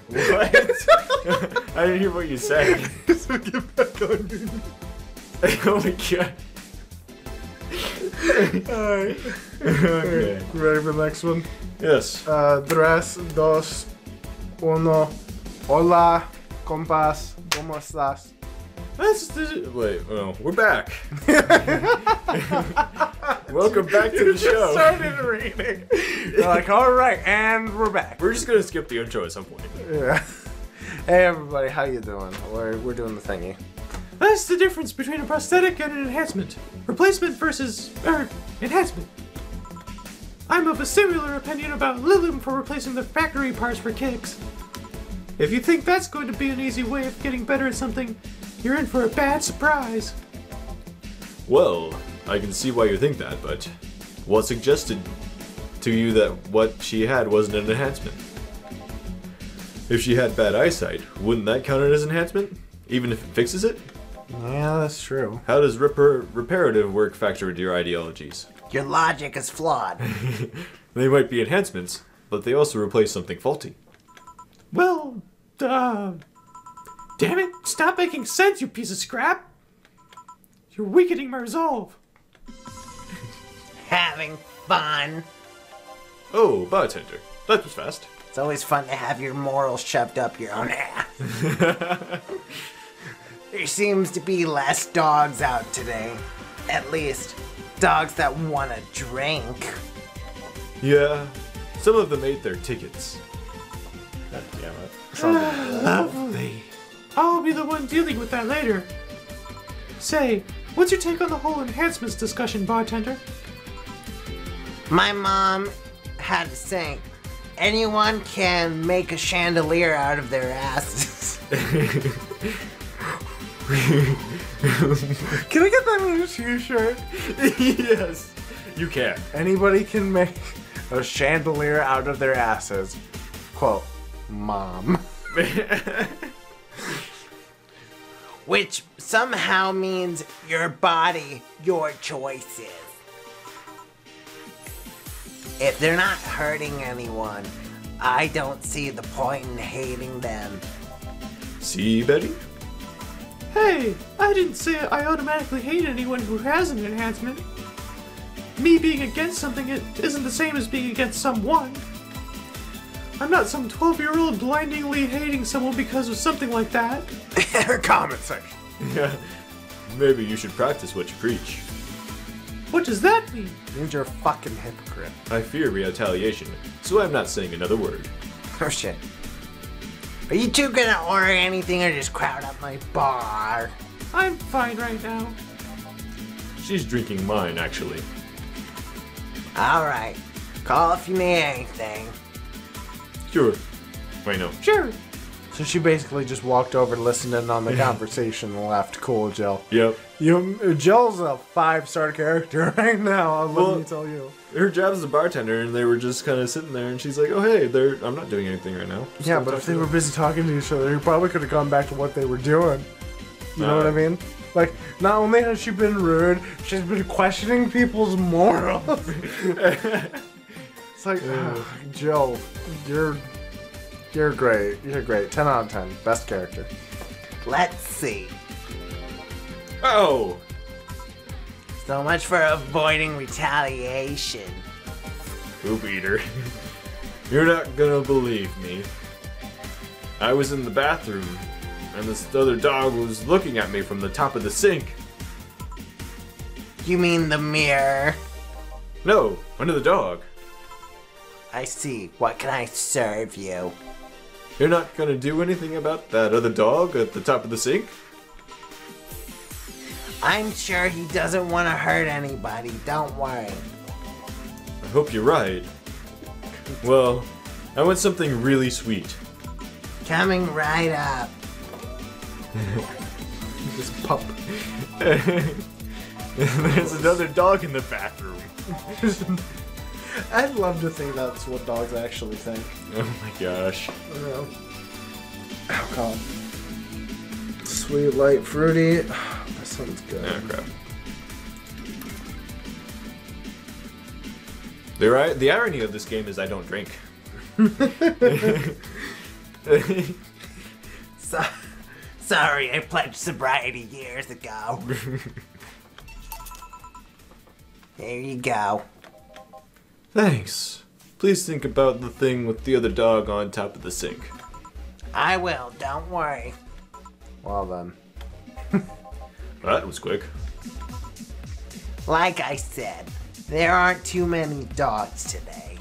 What? I didn't hear what you said. So get back on your knees. Oh my god. Alright. Okay. You ready for the next one? Yes. 3, 2, 1. Hola, compas, ¿cómo estás? Wait, oh, we're back. Welcome back to the show. Started reading. They're like, alright, and we're back. We're just gonna skip the intro at some point. Yeah. Hey everybody, how you doing? We're doing the thingy. That's the difference between a prosthetic and an enhancement. Replacement versus, enhancement. I'm of a similar opinion about Lilium for replacing the factory parts for kicks. If you think that's going to be an easy way of getting better at something, you're in for a bad surprise. Well, I can see why you think that, but what suggested to you that what she had wasn't an enhancement? If she had bad eyesight, wouldn't that count as enhancement? Even if it fixes it? Yeah, that's true. How does reparative work factor into your ideologies? Your logic is flawed. They might be enhancements, but they also replace something faulty. Well, damn it, stop making sense, you piece of scrap! You're weakening my resolve. Having fun. Oh, bartender. That was fast. It's always fun to have your morals shoved up your own ass. There seems to be less dogs out today. At least, dogs that want to drink. Yeah, some of them ate their tickets. God damn it. Lovely. I'll be the one dealing with that later. Say, what's your take on the whole enhancements discussion, bartender? My mom had to say, anyone can make a chandelier out of their asses. Can I get that on a t-shirt? Yes, you can. Anybody can make a chandelier out of their asses. Quote, Mom. Which somehow means your body, your choices. If they're not hurting anyone, I don't see the point in hating them. See, Betty? Hey, I didn't say I automatically hate anyone who has an enhancement. Me being against something isn't the same as being against someone. I'm not some 12-year-old blindingly hating someone because of something like that. Comment section. Yeah. Maybe you should practice what you preach. What does that mean? Means you're a fucking hypocrite. I fear retaliation, so I'm not saying another word. Oh shit. Are you two gonna order anything or just crowd up my bar? I'm fine right now. She's drinking mine, actually. Alright. Call if you need anything. Sure. Wait, no. Sure. So she basically just walked over, listened in on the conversation, and left. Cool, Jill. Yep. Jill's a 5-star character right now, let Well- me tell you. Her job as a bartender, and they were just kind of sitting there, and she's like, oh, hey, I'm not doing anything right now. Just Yeah, gonna but talk if to they were them." busy talking to each other, you probably could have gone back to what they were doing. You know what I mean? Like, not only has she been rude, she's been questioning people's morals. It's like, Jill, you're great. You're great. 10 out of 10. Best character. Let's see. Oh! So much for avoiding retaliation. Poop eater. You're not gonna believe me. I was in the bathroom, and this other dog was looking at me from the top of the sink. You mean the mirror? No, another dog. I see. What can I serve you? You're not gonna do anything about that other dog at the top of the sink? I'm sure he doesn't want to hurt anybody. Don't worry. I hope you're right. Well, I want something really sweet. Coming right up. This pup. There's another dog in the bathroom. I'd love to think that's what dogs actually think. Oh my gosh. Oh god. Sweet, light, fruity. That sounds good. Oh crap. The irony of this game is I don't drink. Sorry, I pledged sobriety years ago. There you go. Thanks. Please think about the thing with the other dog on top of the sink. I will, don't worry. Well then. That was quick. Like I said, there aren't too many dogs today.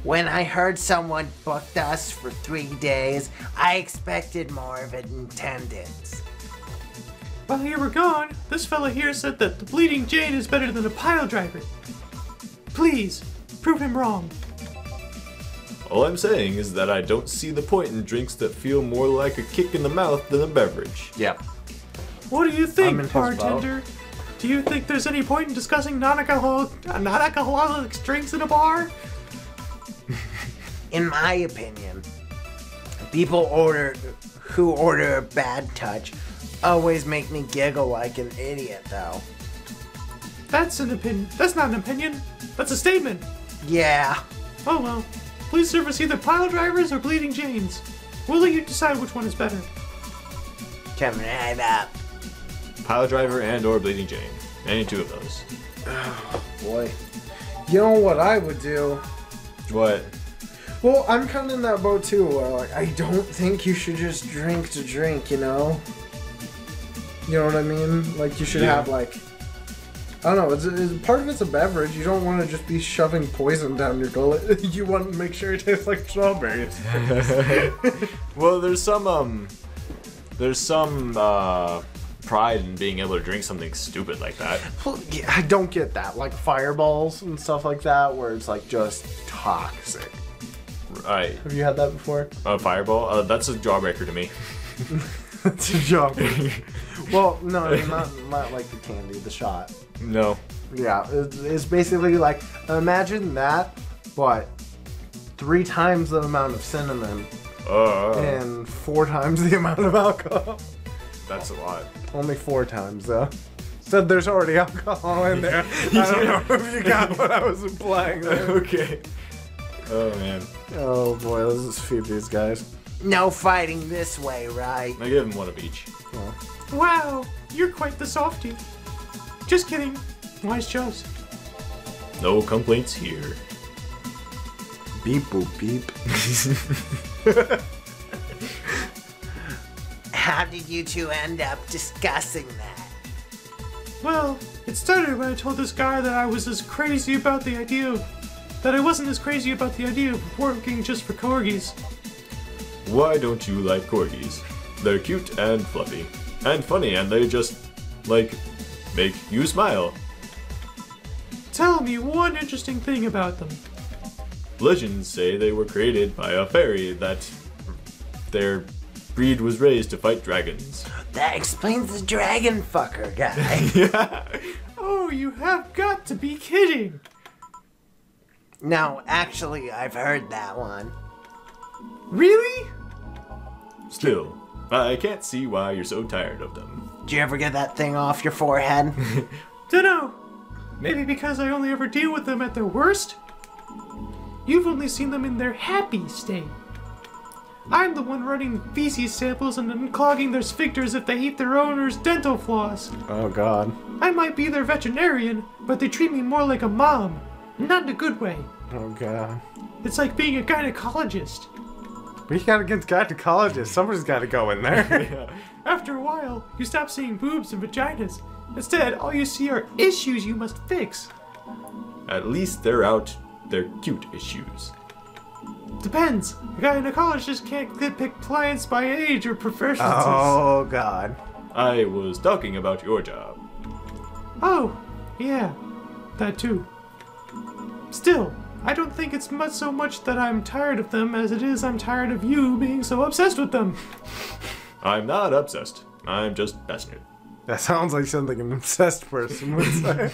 When I heard someone booked us for 3 days, I expected more of an attendance. While you were gone, this fella here said that the Bleeding Jane is better than a pile driver. Please, prove him wrong. All I'm saying is that I don't see the point in drinks that feel more like a kick in the mouth than a beverage. Yep. What do you I'm in think, his bartender? Do you think there's any point in discussing non-alcoholic drinks in a bar? In my opinion, people who order a bad touch always make me giggle like an idiot, though. That's an opinion. That's not an opinion. That's a statement. Yeah. Oh well. Please serve us either pile drivers or Bleeding Janes. We'll let you decide which one is better. Coming right up. Pile driver and or Bleeding Jane. Any two of those. Boy. You know what I would do? What? Well, I'm kind of in that boat too, where like, I don't think you should just drink to drink, you know? You know what I mean? Like, you should have, like... I don't know, it's part of it's a beverage. You don't want to just be shoving poison down your gullet. You want to make sure it tastes like strawberries. Well, there's some pride in being able to drink something stupid like that. Well, yeah, I don't get that. Like fireballs and stuff like that, where it's like just toxic. Right. Have you had that before? A fireball? That's a jawbreaker to me. It's a joke. Well, no, not like the candy, the shot. No. Yeah, it's basically like, imagine that, but 3 times the amount of cinnamon and 4 times the amount of alcohol. That's a lot. Only 4 times, though. Said there's already alcohol in there. I don't know if you got what I was implying there. Okay. Oh, man. Oh, boy, let's just feed these guys. No fighting this way, right? I give him one of each. Oh. Wow, you're quite the softie. Just kidding. Wise choice. No complaints here. Beep boop beep. How did you two end up discussing that? Well, it started when I told this guy that I wasn't as crazy about the idea of working just for corgis. Why don't you like corgis? They're cute and fluffy. And funny, and they just, like, make you smile. Tell me one interesting thing about them. Legends say they were created by a fairy that their breed was raised to fight dragons. That explains the dragon fucker guy. Yeah. Oh, you have got to be kidding. No, actually, I've heard that one. Really? Still, I can't see why you're so tired of them. Did you ever get that thing off your forehead? Dunno. Maybe because I only ever deal with them at their worst? You've only seen them in their happy state. I'm the one running feces samples and unclogging their sphincters if they eat their owner's dental floss. Oh, God. I might be their veterinarian, but they treat me more like a mom. Not in a good way. Oh, God. It's like being a gynecologist. We got against gynecologists. Somebody's got to go in there. Yeah. After a while, you stop seeing boobs and vaginas. Instead, all you see are issues you must fix. At least they're out. They're cute issues. Depends. A gynecologist can't pick clients by age or profession. Oh, God. I was talking about your job. Oh, yeah. That too. Still, I don't think it's so much that I'm tired of them as it is I'm tired of you being so obsessed with them. I'm not obsessed. I'm just passionate. That sounds like something an obsessed person would say.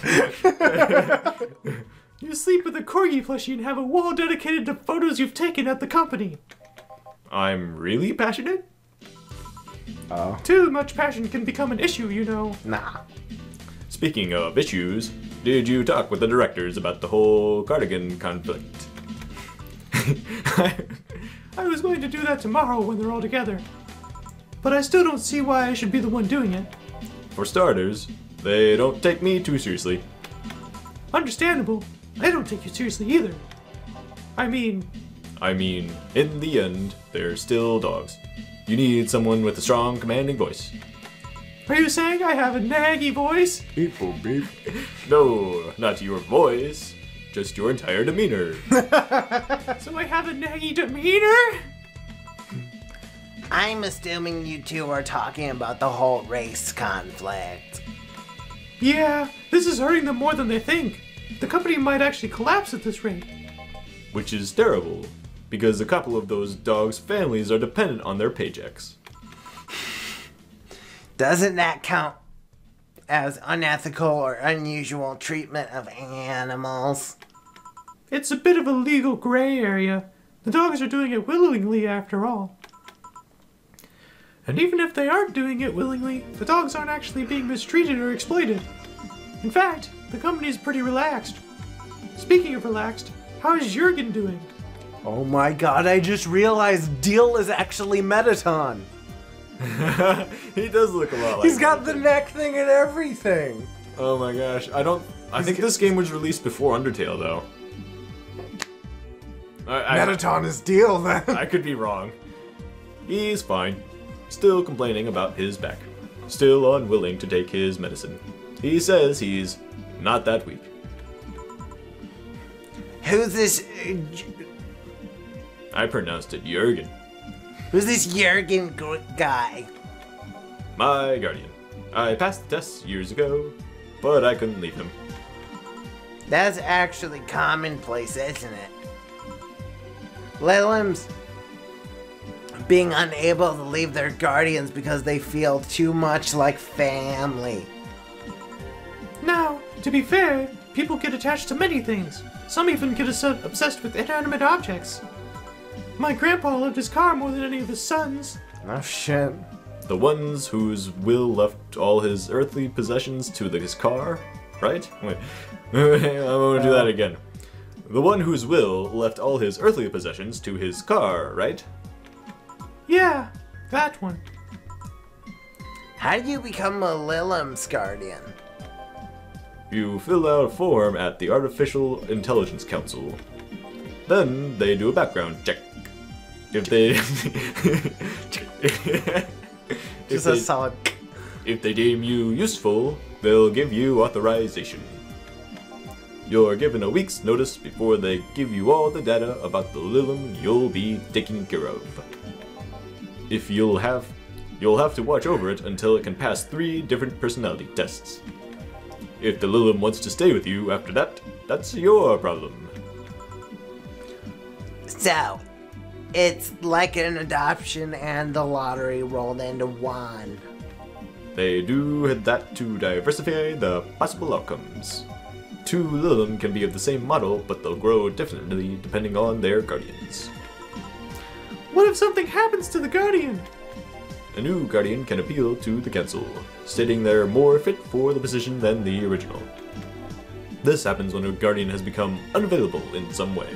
You sleep with a corgi plushie and have a wall dedicated to photos you've taken at the company. I'm really passionate? Oh. Too much passion can become an issue, you know. Nah. Speaking of issues, did you talk with the directors about the whole cardigan conflict? I was going to do that tomorrow when they're all together. But I still don't see why I should be the one doing it. For starters, they don't take me too seriously. Understandable. I don't take you seriously either. I mean, in the end, they're still dogs. You need someone with a strong, commanding voice. are you saying I have a naggy voice? Beep, boop, beep. No, not your voice, just your entire demeanor. So I have a naggy demeanor? I'm assuming you two are talking about the whole race conflict. Yeah, this is hurting them more than they think. The company might actually collapse at this rate. Which is terrible, because a couple of those dogs' families are dependent on their paychecks. Doesn't that count as unethical or unusual treatment of animals? It's a bit of a legal gray area. The dogs are doing it willingly after all. And even if they aren't doing it willingly, the dogs aren't actually being mistreated or exploited. In fact, the company's pretty relaxed. Speaking of relaxed, how is Jurgen doing? Oh my god, I just realized Deal is actually Metaton. He does look a lot like He's got the neck thing and everything. Oh my gosh, I think this game was released before Undertale though. Metaton is Deal then. I could be wrong. He's fine. Still complaining about his back. Still unwilling to take his medicine. He says he's not that weak. Who's this? I pronounced it Jurgen. Who's this Jurgen guy? My guardian. I passed the test years ago, but I couldn't leave him. That's actually commonplace, isn't it? Lilims being unable to leave their guardians because they feel too much like family. Now, to be fair, people get attached to many things. Some even get obsessed with inanimate objects. My grandpa loved his car more than any of his sons. Oh shit. The ones whose will left all his earthly possessions to his car, right? Wait, I'm gonna do that again. The one whose will left all his earthly possessions to his car, right? Yeah, that one. How do you become a Lilim's guardian? You fill out a form at the Artificial Intelligence Council. Then they do a background check. If they... Just a solid... If they deem you useful, they'll give you authorization. You're given a week's notice before they give you all the data about the Lilim you'll be taking care of. If you'll have to watch over it until it can pass 3 different personality tests. If the Lilim wants to stay with you after that, that's your problem. So, it's like an adoption and the lottery rolled into one. They do that to diversify the possible outcomes. 2 Lilim can be of the same model, but they'll grow differently depending on their guardians. What if something happens to the guardian? A new guardian can appeal to the council, stating they're more fit for the position than the original. This happens when a guardian has become unavailable in some way,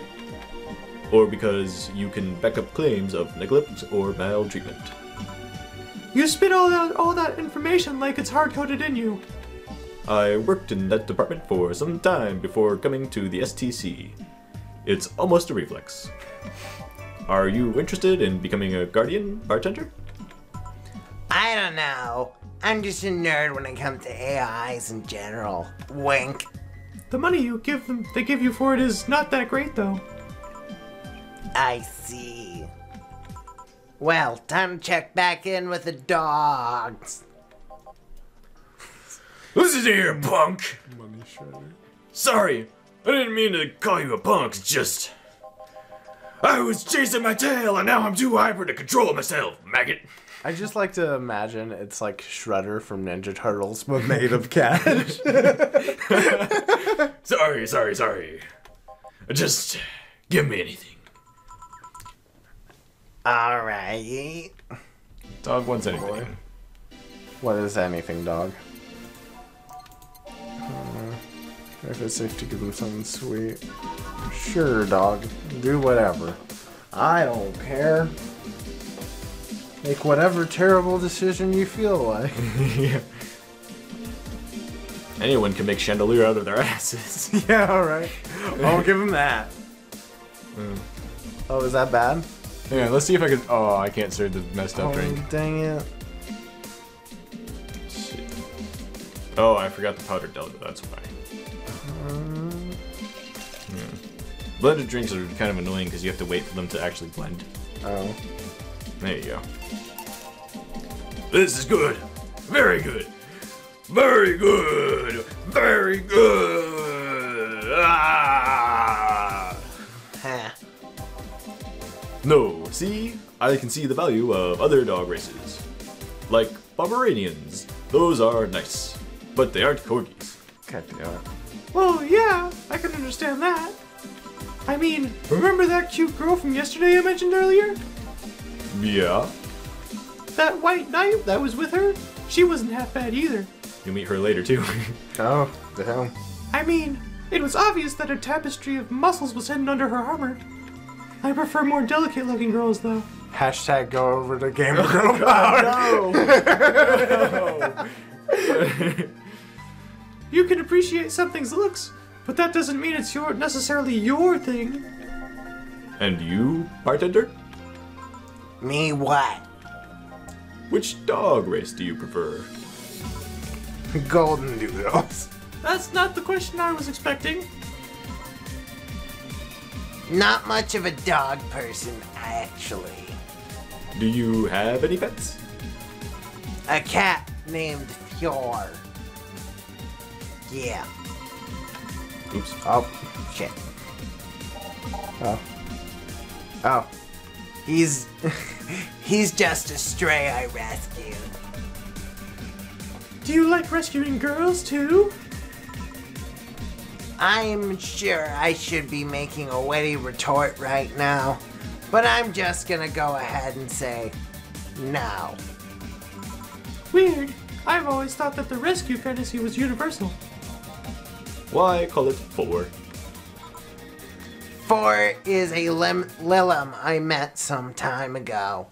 or because you can back up claims of neglect or maltreatment. You spit all that information like it's hard-coded in you. I worked in that department for some time before coming to the STC. It's almost a reflex. Are you interested in becoming a guardian, bartender? I don't know. I'm just a nerd when it comes to AIs in general. Wink. The money they give you for it is not that great, though. I see. Well, time to check back in with the dogs. Listen here, punk! Sorry, I didn't mean to call you a punk, it's just... I was chasing my tail and now I'm too hyper to control myself, maggot. I just like to imagine it's like Shredder from Ninja Turtles, but made of cash. Sorry. Just give me anything. Alright. Dog wants anything. What is anything, dog? If it's safe to give them something sweet. Sure, dog. Do whatever. I don't care. Make whatever terrible decision you feel like. Yeah. Anyone can make chandelier out of their asses. Yeah, alright. I'll give him that. Oh, is that bad? Yeah, let's see if I can. Oh, I can't serve the messed up drink. Dang it. Shit. Oh, I forgot the powdered delta, that's why. Blended drinks are kind of annoying because you have to wait for them to actually blend. Oh. There you go. This is good. Very good. Very good. Very good. Ah. Huh. No, see? I can see the value of other dog races. Like Pomeranians. Those are nice. But they aren't corgis. God damn it. Well, yeah, I can understand that. I mean, remember that cute girl from yesterday I mentioned earlier? Yeah. That white knight that was with her? She wasn't half bad either. You'll meet her later too. Oh, the hell. I mean, it was obvious that a tapestry of muscles was hidden under her armor. I prefer more delicate looking girls though. Hashtag go over to Gamer Girl Power. No. You can appreciate something's looks, but that doesn't mean it's necessarily your thing. And you, bartender? Me what? Which dog race do you prefer? Golden Doodles. That's not the question I was expecting. Not much of a dog person, actually. Do you have any pets? A cat named Fjord. Yeah. Oops. Oh. Shit. Oh. Oh. He's just a stray I rescued. Do you like rescuing girls too? I'm sure I should be making a witty retort right now, but I'm just gonna go ahead and say no. Weird. I've always thought that the rescue fantasy was universal. Why call it four? Four is a Lilum I met some time ago.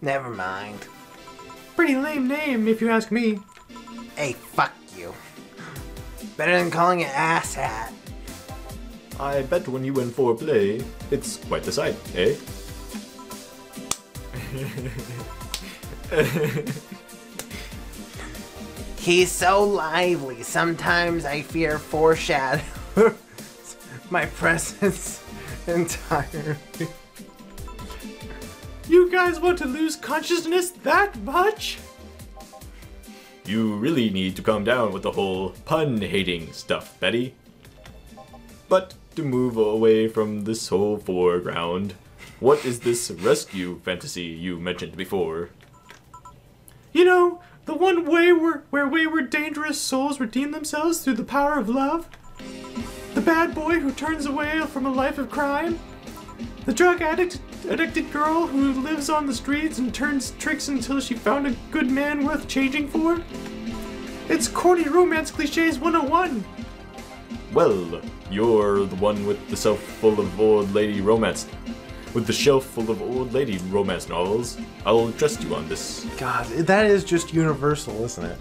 Never mind. Pretty lame name, if you ask me. Hey, fuck you. Better than calling it asshat. I bet when you and four play, it's quite the sight, eh? He's so lively, sometimes I fear foreshadow my presence entirely. You guys want to lose consciousness that much? You really need to calm down with the whole pun-hating stuff, Betty. But to move away from this whole foreground, what is this rescue fantasy you mentioned before? You know, the one way where wayward, dangerous souls redeem themselves through the power of love? The bad boy who turns away from a life of crime? The addicted girl who lives on the streets and turns tricks until she found a good man worth changing for? It's corny romance cliches 101. Well, you're the one with the shelf full of old lady romance. With the shelf full of old lady romance novels, I'll trust you on this. God, that is just universal, isn't it?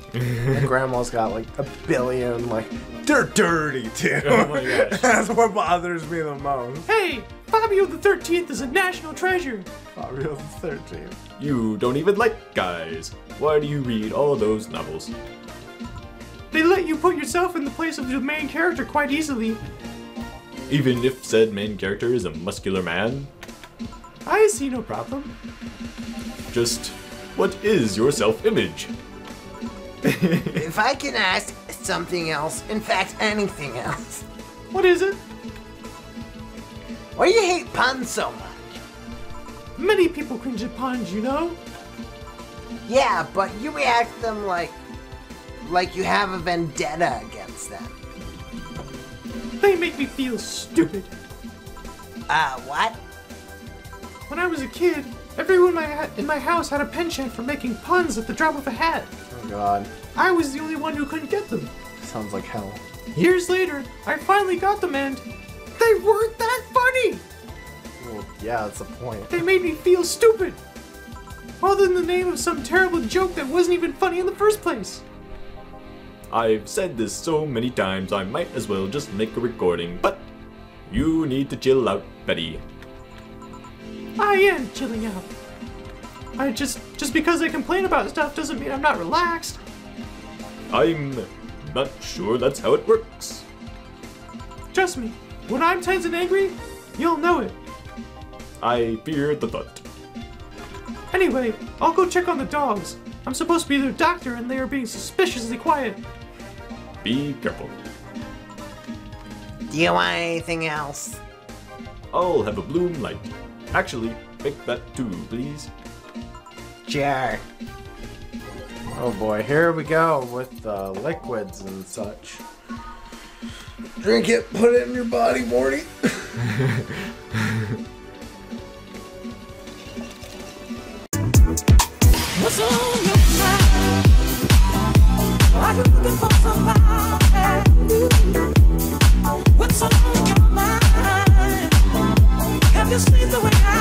My grandma's got like a billion, like, they're dirty too. Oh my gosh. That's what bothers me the most. Hey, Fabio the 13th is a national treasure. Fabio the 13th. You don't even like guys. Why do you read all those novels? They let you put yourself in the place of the main character quite easily. Even if said main character is a muscular man? I see no problem. Just, what is your self-image? If I can ask something else, in fact anything else, What is it? why do you hate puns so much? Many people cringe at puns, you know? Yeah, but you react to them like you have a vendetta against them. They make me feel stupid. What? When I was a kid, everyone in my house had a penchant for making puns at the drop of a hat. Oh God. I was the only one who couldn't get them. sounds like hell. Years later, I finally got them and they weren't that funny! Well, yeah, that's the point. They made me feel stupid! All in the name of some terrible joke that wasn't even funny in the first place! I've said this so many times I might as well just make a recording, but you need to chill out, Betty. I am chilling out. I just because I complain about stuff doesn't mean I'm not relaxed. I'm not sure that's how it works. Trust me, when I'm tense and angry, you'll know it. I fear the thought. Anyway, I'll go check on the dogs. I'm supposed to be their doctor and they are being suspiciously quiet. Be careful. Do you want anything else? I'll have a bloom light. Actually, make that too, please. Sure. Oh boy, here we go with liquids and such. Drink it, put it in your body, Morty. What's on your mind? Are you looking for somebody? What's on your mind? Have you seen the way I